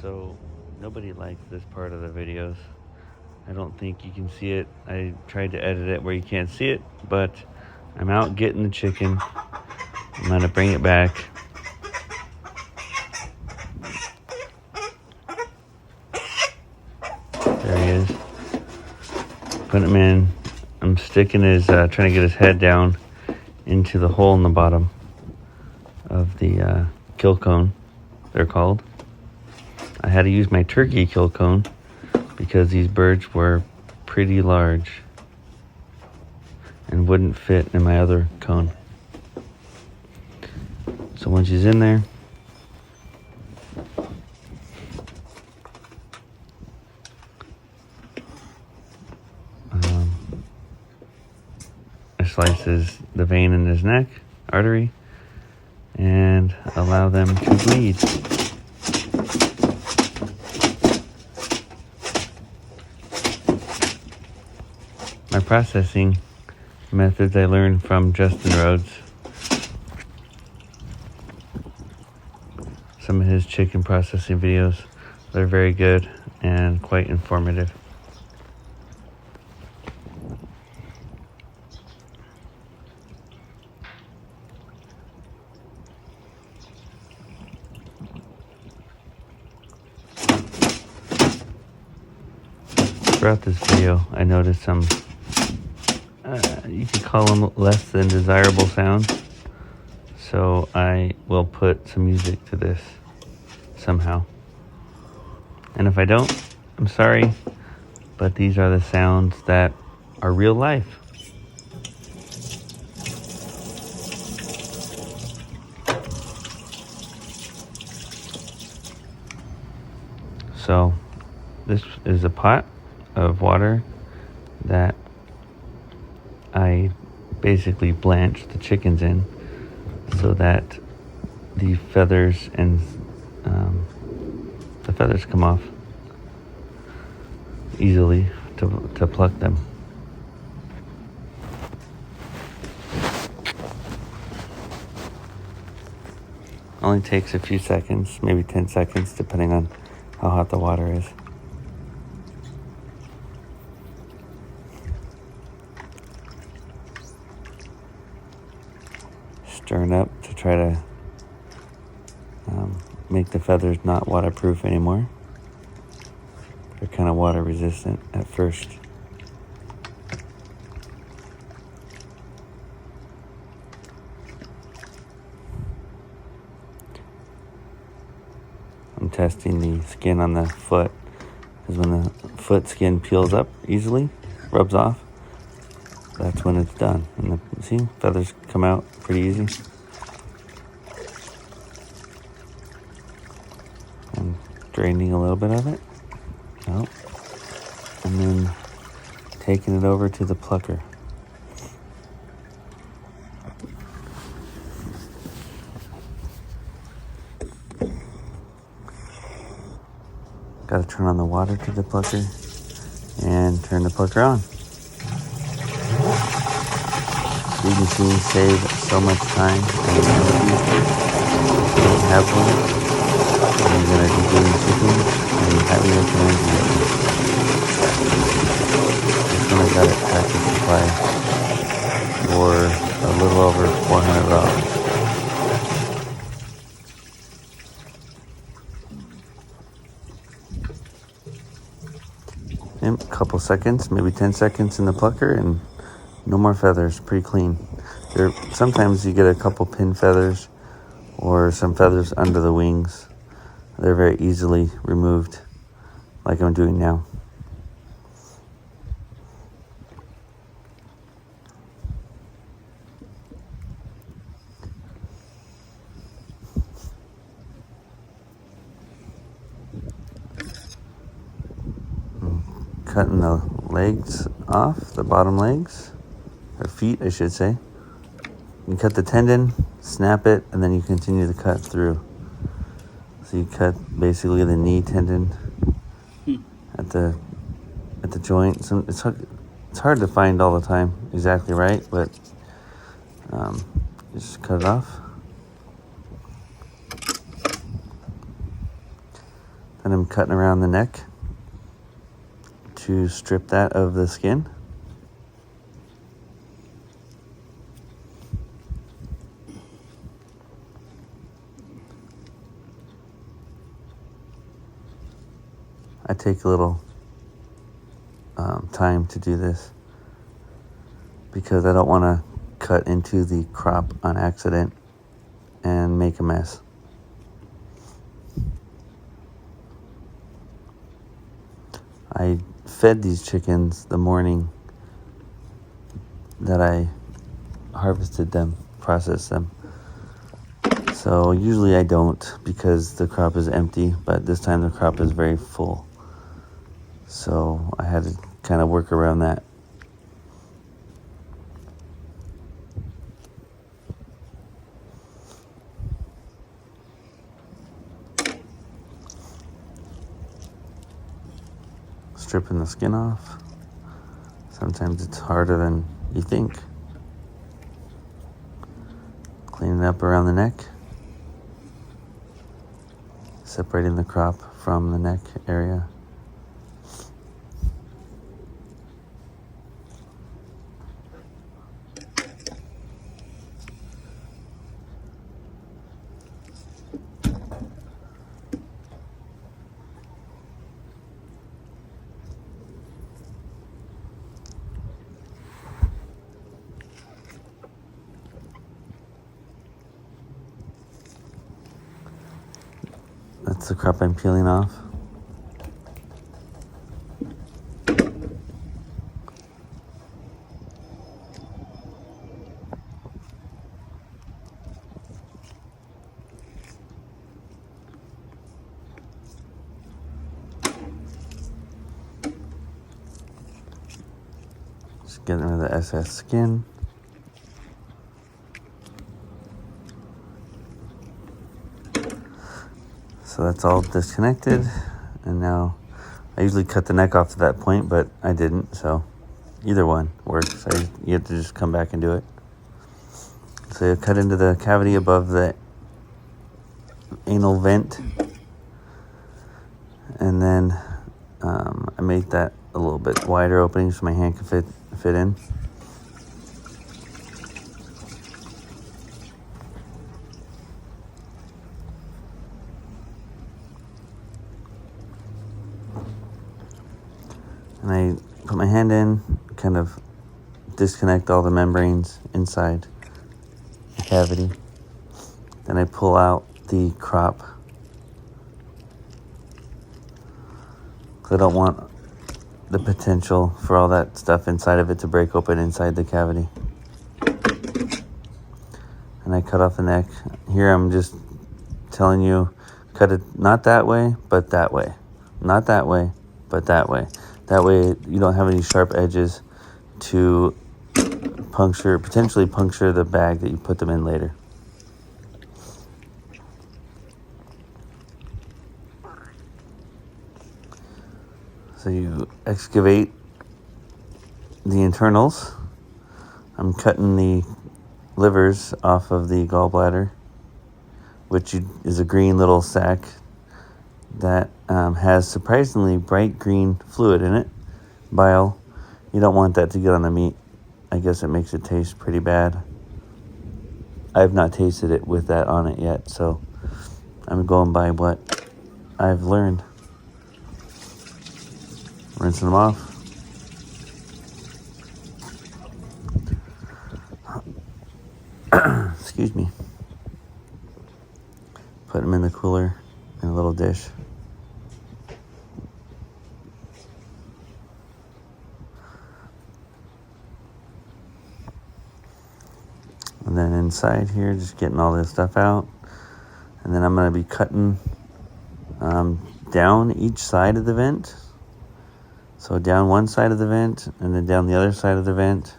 So nobody likes this part of the videos. I don't think you can see it. I tried to edit it where you can't see it, but I'm out getting the chicken. I'm gonna bring it back. There he is. Putting him in. I'm sticking his, trying to get his head down into the hole in the bottom of the kill cone, they're called. I had to use my turkey kill cone because these birds were pretty large and wouldn't fit in my other cone. So once he's in there, I slice the vein in his neck, artery, and allow them to bleed. My processing methods I learned from Justin Rhodes. Some of his chicken processing videos, they're very good and quite informative. Throughout this video, I noticed some, you could call them less than desirable sounds. So I will put some music to this somehow. And if I don't, I'm sorry, but these are the sounds that are real life. So this is a pot of water that I basically blanch the chickens in so that the feathers and the feathers come off easily to pluck them. Only takes a few seconds, maybe 10 seconds, depending on how hot the water is. Stirring up to try to make the feathers not waterproof anymore. They're kind of water resistant at first. I'm testing the skin on the foot, because when the foot skin peels up easily, rubs off, that's when it's done. And see, feathers come out pretty easy. I'm draining a little bit of it. Oh. And then taking it over to the plucker. Got to turn on the water to the plucker and turn the plucker on. These machines save so much time and energy. If you don't have one, and you're going to be doing chicken, I highly recommend you get one. This one I got at Tractor Supply for a little over $400. A couple seconds, maybe 10 seconds in the plucker, and no more feathers. Pretty clean. Sometimes you get a couple pin feathers or some feathers under the wings. They're very easily removed, like I'm doing now. Cutting the legs off, the bottom legs, or feet, I should say. You cut the tendon, snap it, and then you continue to cut through. So you cut basically the knee tendon at the joint. So it's hard to find all the time exactly right, but just cut it off. Then And I'm cutting around the neck to strip that of the skin. I take a little time to do this because I don't want to cut into the crop on accident and make a mess. I fed these chickens the morning that I harvested them, processed them. So usually I don't because the crop is empty, but this time the crop is very full. So I had to kind of work around that. Stripping the skin off. Sometimes it's harder than you think. Cleaning up around the neck. Separating the crop from the neck area. That's the crop I'm peeling off. Just getting rid of the excess skin. So that's all disconnected, and now I usually cut the neck off at that point, but I didn't, so either one works. You have to just come back and do it. So you cut into the cavity above the anal vent, and then I made that a little bit wider opening so my hand can fit in. And I put my hand in, kind of disconnect all the membranes inside the cavity. Then I pull out the crop. 'Cause I don't want the potential for all that stuff inside of it to break open inside the cavity. And I cut off the neck. Here I'm just telling you, cut it not that way, but that way. Not that way, but that way. That way you don't have any sharp edges to potentially puncture the bag that you put them in later. So you excavate the internals. I'm cutting the livers off of the gallbladder, which is a green little sac that has surprisingly bright green fluid in it, bile. You don't want that to get on the meat. I guess it makes it taste pretty bad. I've not tasted it with that on it yet, so I'm going by what I've learned. Rinsing them off. Excuse me. Put them in the cooler in a little dish. And then inside here, just getting all this stuff out. And then I'm going to be cutting down each side of the vent. So down one side of the vent, and then down the other side of the vent.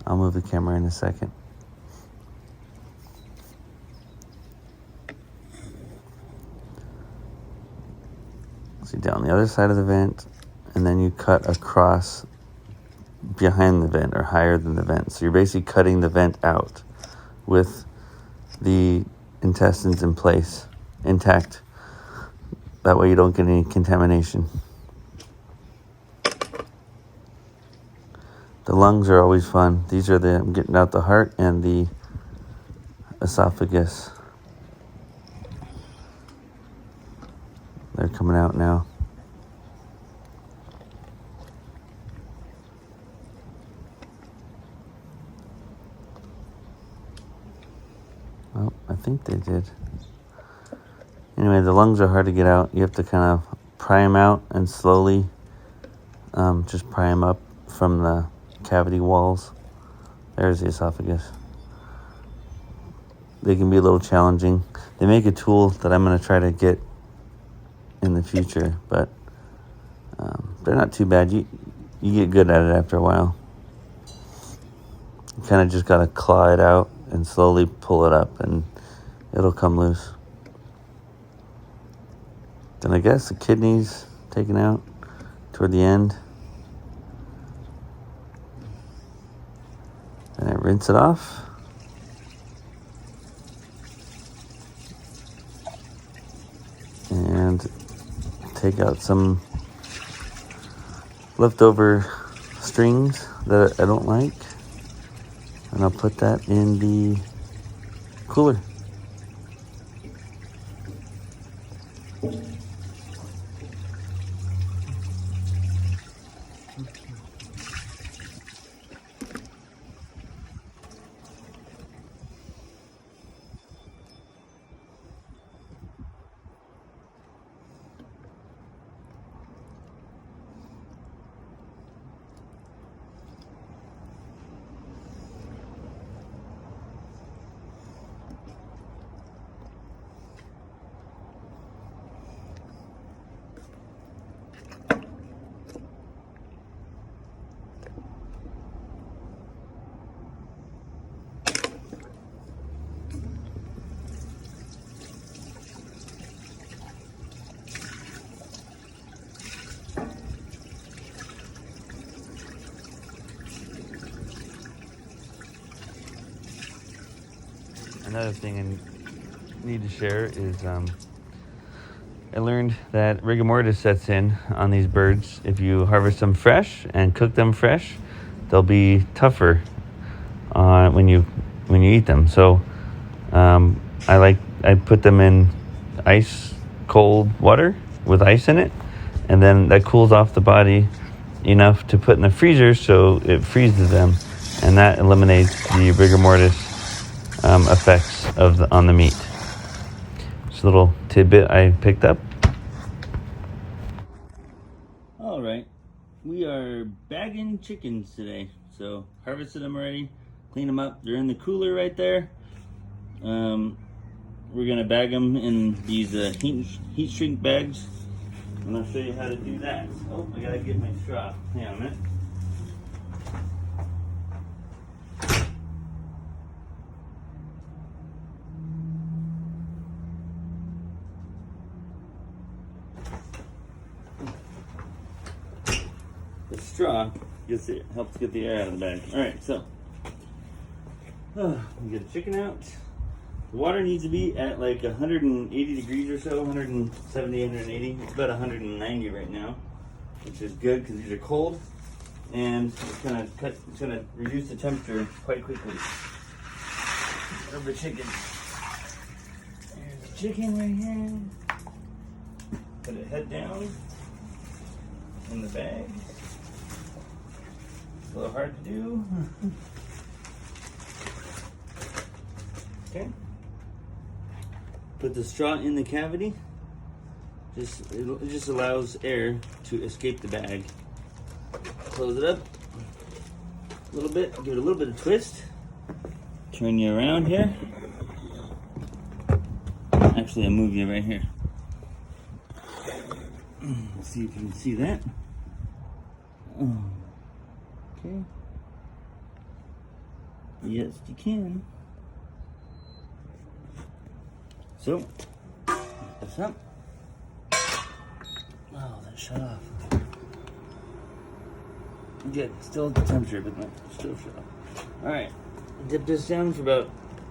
I'll move the camera in a second. So down the other side of the vent, and then you cut across behind the vent or higher than the vent. So you're basically cutting the vent out with the intestines in place, intact. That way you don't get any contamination. The lungs are always fun. These are I'm getting out the heart and the esophagus. They're coming out now. Well, I think they did. Anyway, the lungs are hard to get out. You have to kind of pry them out and slowly just pry them up from the cavity walls. There's the esophagus. They can be a little challenging. They make a tool that I'm going to try to get in the future, but they're not too bad. You get good at it after a while. You kind of just got to claw it out and slowly pull it up, and it'll come loose. Then I guess the kidneys taken out toward the end. And I rinse it off. And take out some leftover strings that I don't like. And I'll put that in the cooler. Another thing I need to share is I learned that rigor mortis sets in on these birds. If you harvest them fresh and cook them fresh, they'll be tougher when you eat them. So I put them in ice cold water with ice in it, and then that cools off the body enough to put in the freezer so it freezes them, and that eliminates the rigor mortis effects on the meat. Just a little tidbit I picked up. All right, we are bagging chickens today. So harvested them already, cleaned them up. They're in the cooler right there. We're gonna bag them in these heat shrink bags, and I'll show you how to do that. Oh, I gotta get my straw. Hang on a minute. The straw helps get the air out of the bag. All right, so we get the chicken out. The water needs to be at like 180 degrees or so, 170, 180. It's about 190 right now, which is good because these are cold, and it's gonna reduce the temperature quite quickly of the chicken. There's the chicken right here. Put it head down in the bag. A little hard to do. Okay. Put the straw in the cavity. It just allows air to escape the bag. Close it up a little bit. Give it a little bit of twist. Turn you around here. Actually, I'll move you right here. Let's see if you can see that. Okay. Yes, you can. So, that's up. Oh, that shut off. Good. Still at the temperature, but no, still shut off. Alright. Dip this down for about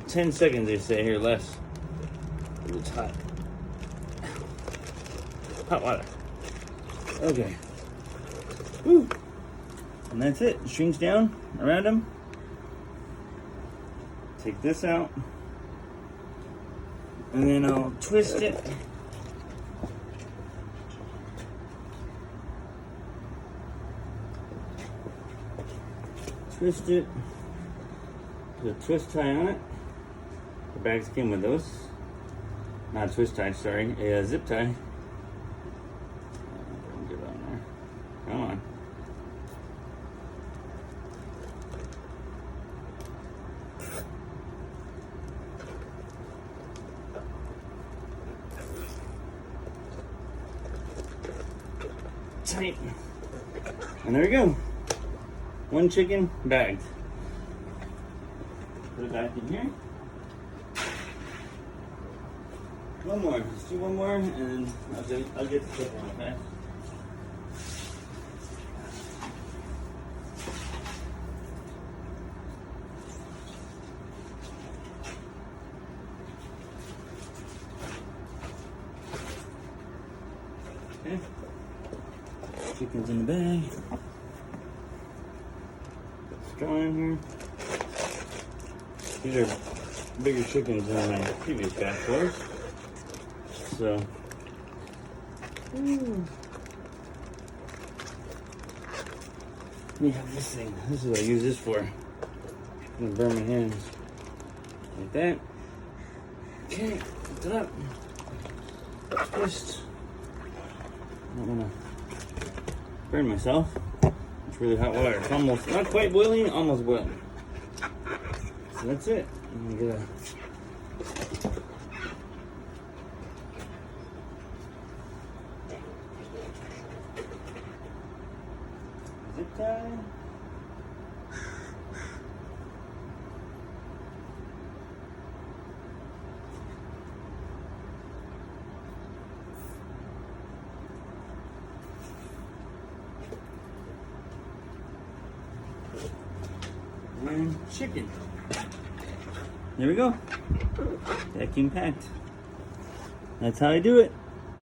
10 seconds, they say here, less. It's hot. hot water. Okay. Woo. And that's it. Strings down around them. Take this out. And then I'll twist it. Twist it. Put a twist tie on it. The bags came with those. Not a twist tie, sorry. A zip tie. Get on there. Come on. Tight. And there we go. One chicken bagged. Put it back in here. One more. Let's do one more, and then I'll get the second one, okay? Okay. Chicken's in the bag. Straw in here. These are bigger chickens than my previous batch was. So, let me have this thing. This is what I use this for. I'm gonna burn my hands like that. Okay, lift it up. Twist. I don't wanna burn myself. It's really hot water. It's almost not quite boiling, almost boiling. So that's it. I'm gonna get a zip tie. And chicken. There we go. Vacuum packed. That's how I do it.